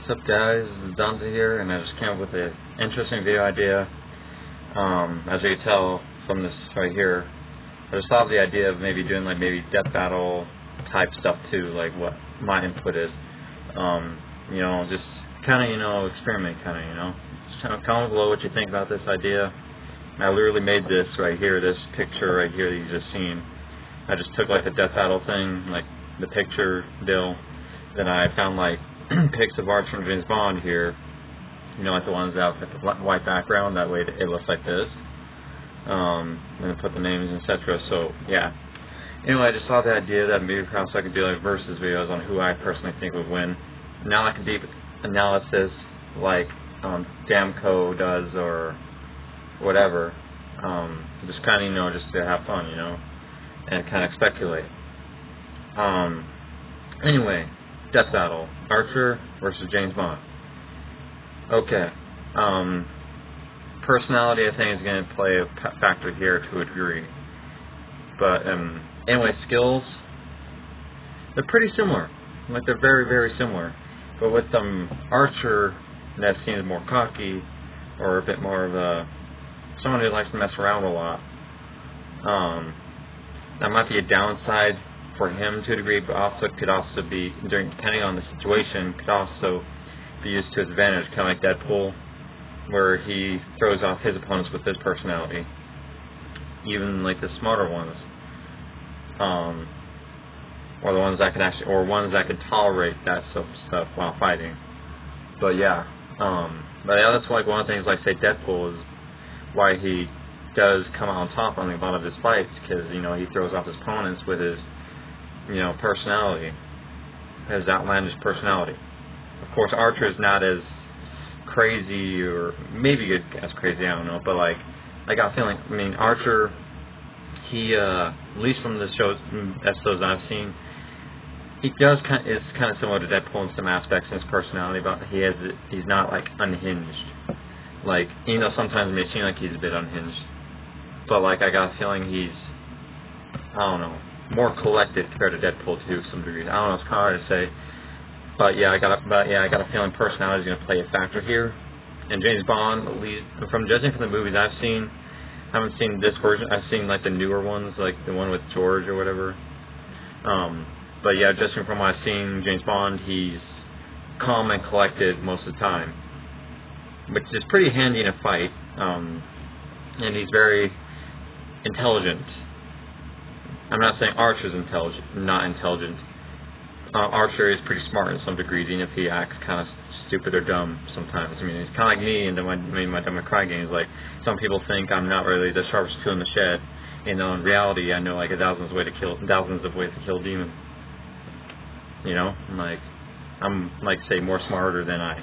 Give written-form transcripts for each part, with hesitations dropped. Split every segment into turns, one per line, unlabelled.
What's up, guys? It's Dante here, and I just came up with an interesting video idea. As you can tell from this right here, I just thought of the idea of maybe doing maybe death battle type stuff too, like what my input is. Just kind of experiment, just kind of comment below what you think about this idea. I literally made this right here, this picture right here that you just seen. I just took a death battle thing, like the picture deal. Then I found pics of Archer and James Bond here, like the ones that have the white background, that way it looks like this, and then put the names, etc. So yeah, anyway, I just saw the idea that maybe perhaps I could do versus videos on who I personally think would win. Now like a deep analysis like Damco does or whatever, just kind of just to have fun, and kind of speculate. Anyway, death battle, Archer versus James Bond. Okay. Personality, I think, is going to play a factor here to a degree. But anyway, skills, they're pretty similar. They're very, very similar. But with Archer, that seems more cocky, or a bit more of someone who likes to mess around a lot. That might be a downside for him to a degree, but also could also be, depending on the situation, could also be used to his advantage, kind of like Deadpool, where he throws off his opponents with his personality, even the smarter ones, or the ones that can can tolerate that sort of stuff while fighting. But yeah, that's one of the things, say Deadpool, is why he does come out on top on a lot of his fights, because he throws off his opponents with his personality, his outlandish personality. Of course, Archer is not as crazy, or maybe as crazy, I don't know, but I got a feeling, Archer, he, at least from the episodes I've seen, he is kind of similar to Deadpool in some aspects in his personality, but he's not unhinged. Even though sometimes it may seem like he's a bit unhinged, but I got a feeling he's, I don't know, more collected compared to Deadpool to some degree. I don't know, it's kind of hard to say, but I got a feeling personality is going to play a factor here. And James Bond, at least from judging from the movies I've seen, I haven't seen this version. I've seen the newer ones, the one with George or whatever. But yeah, judging from what I've seen, James Bond, he's calm and collected most of the time, which is pretty handy in a fight. And he's very intelligent. I'm not saying Archer's not intelligent. Archer is pretty smart in some degrees, even if he acts kind of stupid or dumb sometimes. He's kind of like me in my Devil May Cry games. Some people think I'm not really the sharpest tool in the shed. In reality, I know thousands of ways to kill demons. I'm say more smarter than I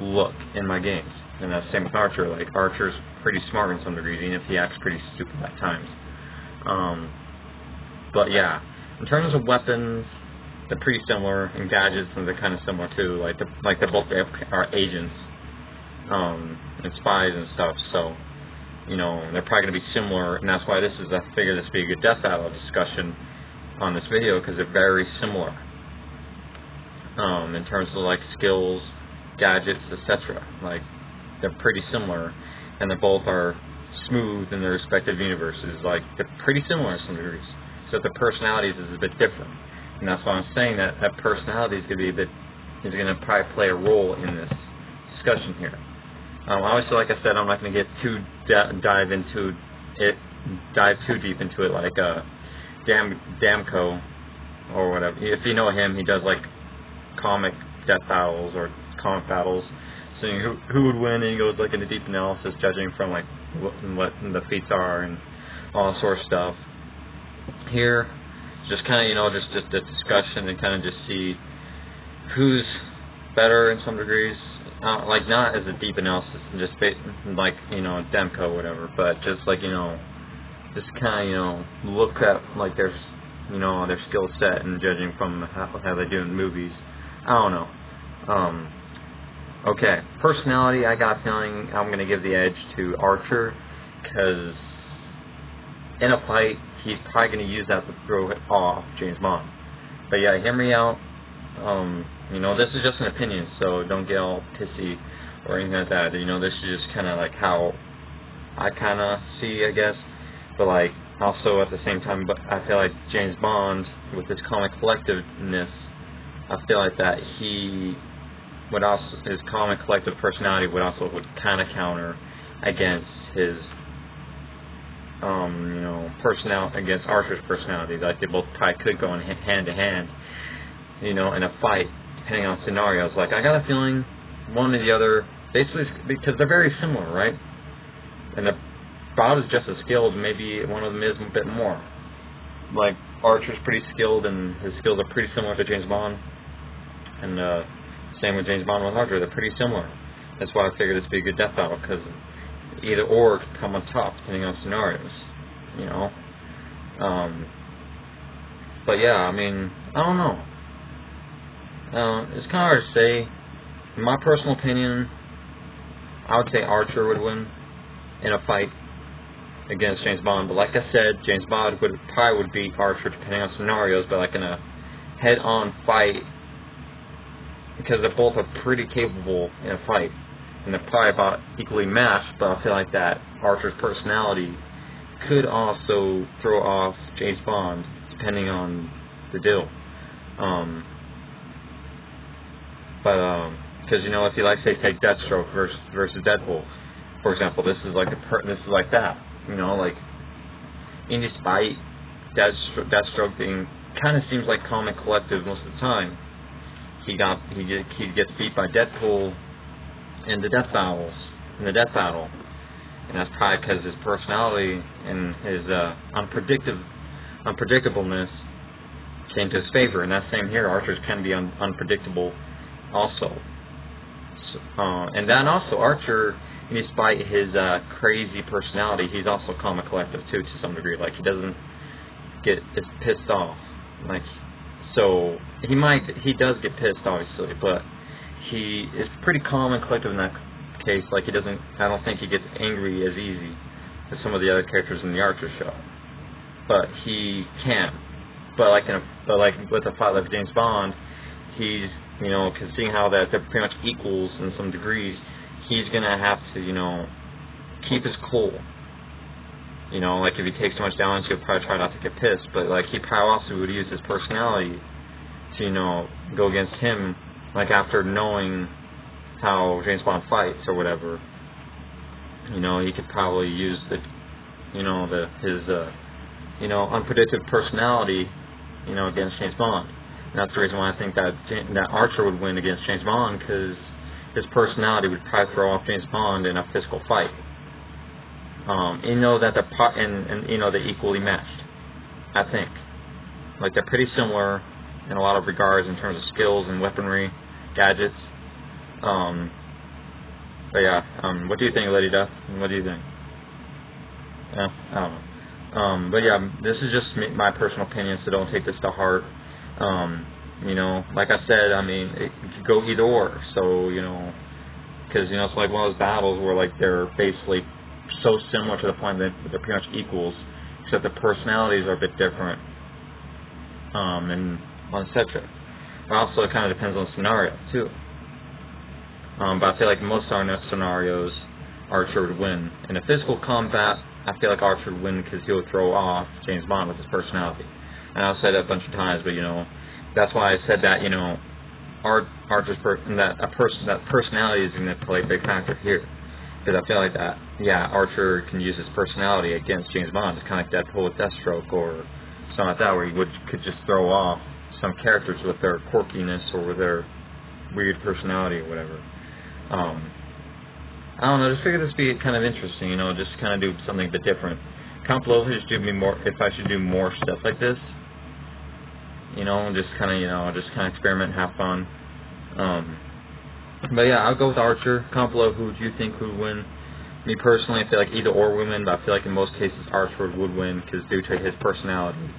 look in my games. And that's the same with Archer. Archer's pretty smart in some degrees, even if he acts pretty stupid at times. But yeah, in terms of weapons, they're pretty similar, and gadgets, and they're kind of similar too. They both are agents, and spies and stuff. So, they're probably going to be similar, and that's why I figure this would be a good death battle discussion on this video, because they're very similar. In terms of skills, gadgets, etc. They're pretty similar, and they both are smooth in their respective universes. They're pretty similar in some degrees. So their personalities is a bit different, and that's why I'm saying that personality is going to probably play a role in this discussion here. Obviously, like I said, I'm not going to get dive too deep into it, like Damco or whatever. If you know him, he does comic death battles or comic battles, saying who would win, and he goes into deep analysis, judging from what the feats are and all that sort of stuff. Here, just kind of just a discussion, and kind of just see who's better in some degrees. Not as a deep analysis, and just Demko or whatever, but just just kind of look at their their skill set, and judging from how they do in movies. I don't know. Okay, personality, I got a feeling I'm going to give the edge to Archer, because in a fight, he's probably going to use that to throw it off James Bond. But yeah, hear me out. This is just an opinion, so don't get all pissy or anything like that. This is just kind of like how I kind of see, I guess. But like, also at the same time, but I feel like James Bond, with his comic collectiveness, I feel like that he would also, his comic collective personality would kind of counter against his against Archer's personality. Like, they both probably could go in hand to hand, in a fight, depending on scenarios. Like, I got a feeling one or the other, basically, because they're very similar, right? And they're about as just as skilled, maybe one of them is a bit more. Like, Archer's pretty skilled, and his skills are pretty similar to James Bond. And same with James Bond with Archer, they're pretty similar. That's why I figured this would be a good death battle, because either or could come on top, depending on scenarios, But yeah, I mean, I don't know. It's kind of hard to say. In my personal opinion, I would say Archer would win in a fight against James Bond. But like I said, James Bond probably would beat Archer depending on scenarios, but like in a head-on fight, because they both are pretty capable in a fight, and they're probably about equally matched. But I feel like that Archer's personality could also throw off James Bond depending on the deal. Because if you like, say, take Deathstroke versus Deadpool, for example, this is like that. Like, in despite Deathstroke being kind of seems like comic collective most of the time, he gets beat by Deadpool in the death battle, and that's probably because his personality and his unpredictableness came to his favor. And that same here, Archer's can be unpredictable also. And then also Archer, despite his crazy personality, he's also comic collective too, to some degree. Like, he doesn't get as pissed off. Like, so he does get pissed, obviously, but he is pretty calm and collective in that case. Like, I don't think he gets angry as easy as some of the other characters in the Archer show. But he can. But like with a fight like James Bond, he's, because seeing how that they're pretty much equals in some degrees, he's gonna have to, keep his cool. Like, if he takes too much damage, he'll probably try not to get pissed. But like, he probably also would use his personality to, go against him. Like, after knowing how James Bond fights or whatever, he could probably use his unpredictable personality, against James Bond. And that's the reason why I think that Archer would win against James Bond, because his personality would probably throw off James Bond in a physical fight. That they're equally matched. I think, like, they're pretty similar in a lot of regards in terms of skills and weaponry, gadgets. But yeah, what do you think, Lady Death? What do you think? I don't know. But yeah, this is just my personal opinion, so don't take this to heart. Like I said, I mean, it could go either or. So, because, it's like one of those battles where, like, they're basically so similar to the point that they're pretty much equals, except the personalities are a bit different, and etc. But also, it kind of depends on the scenario, too. But I feel like most scenarios, Archer would win. In a physical combat, I feel like Archer would win because he'll throw off James Bond with his personality. And I've said that a bunch of times, but, that's why I said that, Archer's that personality is going to play a big factor here. Because I feel like that, yeah, Archer can use his personality against James Bond. It's kind of like Deadpool with Deathstroke or something like that, where he could just throw off some characters with their quirkiness or with their weird personality or whatever. I don't know, just figured this would be kind of interesting, just kind of do something a bit different. Comment below if I should do more stuff like this. Just kind of experiment, have fun. But yeah, I'll go with Archer. Comment below who do you think would win. Me personally, I feel like either or would win, but I feel like in most cases Archer would win because due to his personality.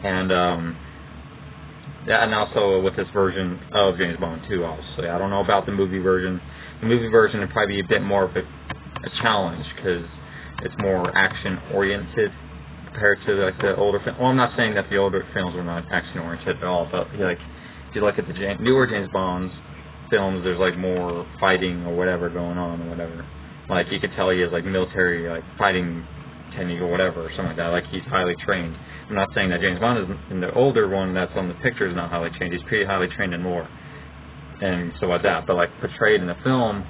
And and also with this version of James Bond too. Obviously, I don't know about the movie version. The movie version would probably be a bit more of a challenge because it's more action oriented compared to like the older film. Well, I'm not saying that the older films were not action oriented at all, but like if you look at the newer James Bond films, there's like more fighting or whatever going on or whatever. Like you could tell he has like military like fighting technique or whatever or something like that. Like he's highly trained. I'm not saying that James Bond is in the older one that's on the picture is not highly trained. He's pretty highly trained in war and so like that. But like portrayed in the film,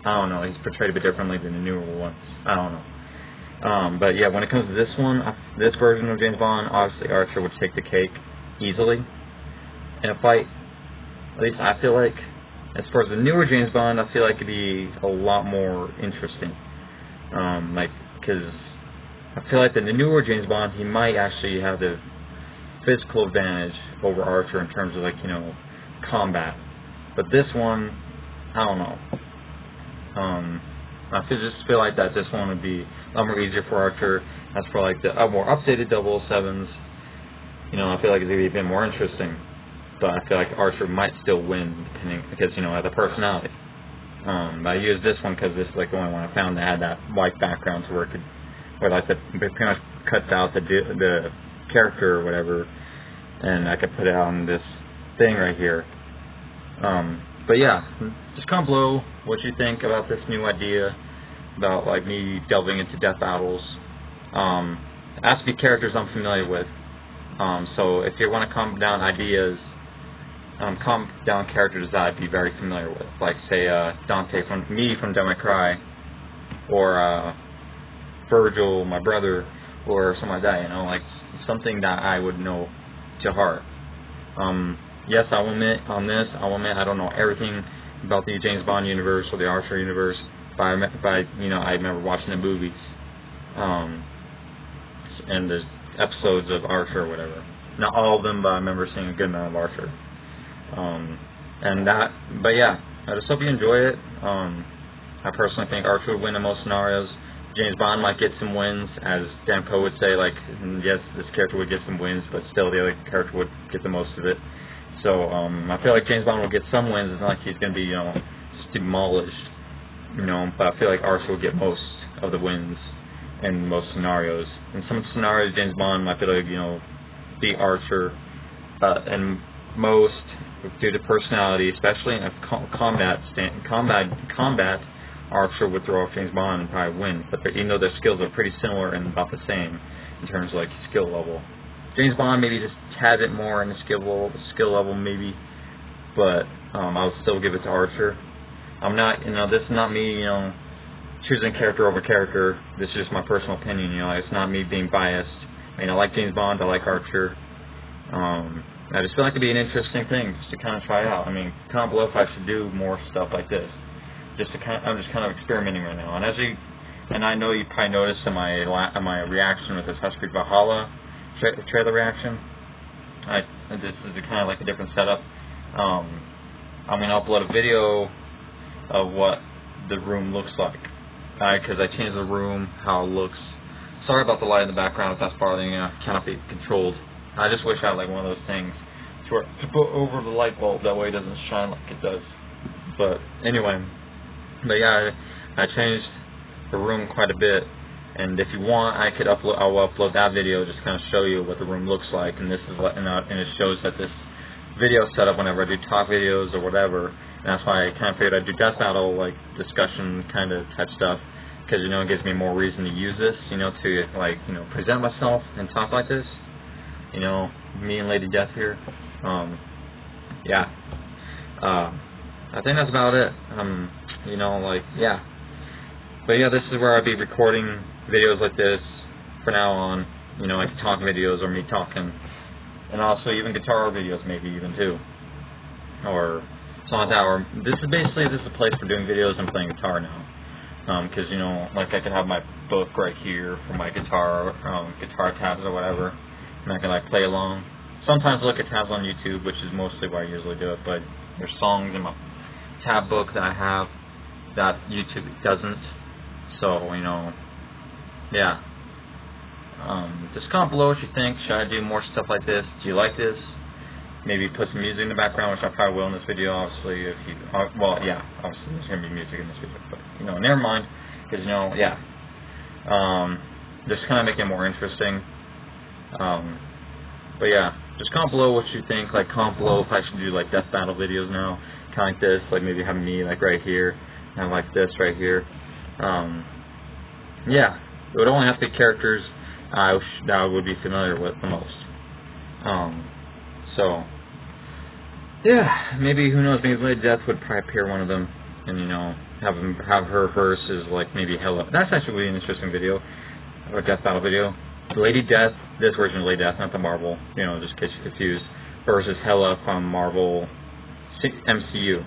I don't know. He's portrayed a bit differently than the newer ones. I don't know. But yeah, when it comes to this one, this version of James Bond, obviously Archer would take the cake easily in a fight. At least I feel like. As far as the newer James Bond, I feel like it'd be a lot more interesting. Because I feel like in the newer James Bond, he might actually have the physical advantage over Archer in terms of like, you know, combat. But this one, I don't know. I just feel like that this one would be a lot more easier for Archer. As for like the more updated 007s, you know, I feel like it's going to be a bit more interesting. But I feel like Archer might still win because, you know, of the personality. But I used this one because this is like the only one I found that had that white background to where it could, where like it pretty much cuts out the character or whatever, and I could put it on this thing right here. But yeah, just comment below what you think about this new idea about like me delving into death battles. It has to be characters I'm familiar with. So if you want to comment down ideas, comment down characters that I'd be very familiar with, like say Dante from Devil May Cry, or Virgil, my brother, or something like that. You know, like something that I would know to heart. Yes, I will admit on this. I will admit I don't know everything about the James Bond universe or the Archer universe, but you know, I remember watching the movies, and the episodes of Archer or whatever. Not all of them, but I remember seeing a good amount of Archer. But yeah, I just hope you enjoy it. I personally think Archer would win in most scenarios. James Bond might get some wins, as Dan Poe would say, like, yes, this character would get some wins, but still the other character would get the most of it. So, I feel like James Bond will get some wins. It's not like he's going to be, you know, just demolished, you know, but I feel like Archer will get most of the wins in most scenarios. In some scenarios, James Bond might be like, you know, beat Archer, and most due to personality, especially in a combat, Archer would throw off James Bond and probably win. But even though their skills are pretty similar and about the same in terms of like skill level, James Bond maybe just has it more in the skill level maybe, but I'll still give it to Archer. I'm not, you know, this is not me, you know, choosing character over character. This is just my personal opinion, you know. It's not me being biased. I mean, I like James Bond, I like Archer. I just feel like it'd be an interesting thing just to kind of try out. I mean, comment below if I should do more stuff like this. I'm just kind of experimenting right now. And I know you probably noticed in my reaction with this Assassin's Creed Valhalla trailer reaction. This is kind of like a different setup. I'm gonna upload a video of what the room looks like, because I changed the room, how it looks. Sorry about the light in the background if that's bothering you. Cannot be controlled. I just wish I had like one of those things to put over the light bulb, that way it doesn't shine like it does. But anyway, yeah, I changed the room quite a bit, and if you want, I will upload that video, just kind of show you what the room looks like. And this is and it shows that this video setup whenever I do talk videos or whatever. And that's why I kind of figured I'd do death battle, like discussion kind of type stuff, because, you know, it gives me more reason to use this, you know, to like, you know, present myself and talk like this. You know, me and Lady Death here. Yeah. I think that's about it. You know, like, yeah. But yeah, this is where I'll be recording videos like this for now on. You know, like talk videos or me talking. And also even guitar videos maybe even too. Or something like that. Or this is a place for doing videos and playing guitar now. Because, you know, like I could have my book right here for my guitar tabs or whatever. And I can like play along. Sometimes I look at tabs on YouTube, which is mostly where I usually do it, but there's songs in my tab book that I have that YouTube doesn't. So, you know, yeah. Just comment below what you think. Should I do more stuff like this? Do you like this? Maybe put some music in the background, which I probably will in this video, obviously. If you, well, yeah, obviously there's going to be music in this video, but, you know, never mind. Because, you know, yeah. Just kind of make it more interesting. But yeah, just comment below what you think. Like, comment below if I should do like death battle videos now, kind of like this, like maybe have me like right here, and like this right here. Yeah, it would only have to be characters that I would be familiar with the most. So yeah, maybe, who knows, maybe Lady Death would probably appear one of them, and you know, have her versus like maybe Hela. That's actually an interesting video, or death battle video. Lady Death, this version of Lady Death, not the Marvel, you know, just in case you're confused, versus Hela from Marvel MCU.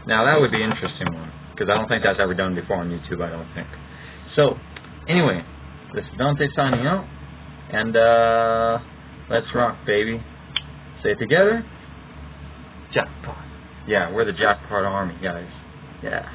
Now that would be an interesting one, because I don't think that's ever done before on YouTube, I don't think. So, anyway, this is Dante signing out, and let's rock, baby. Say it together. Jackpot. Yeah, we're the Jackpot Army, guys. Yeah.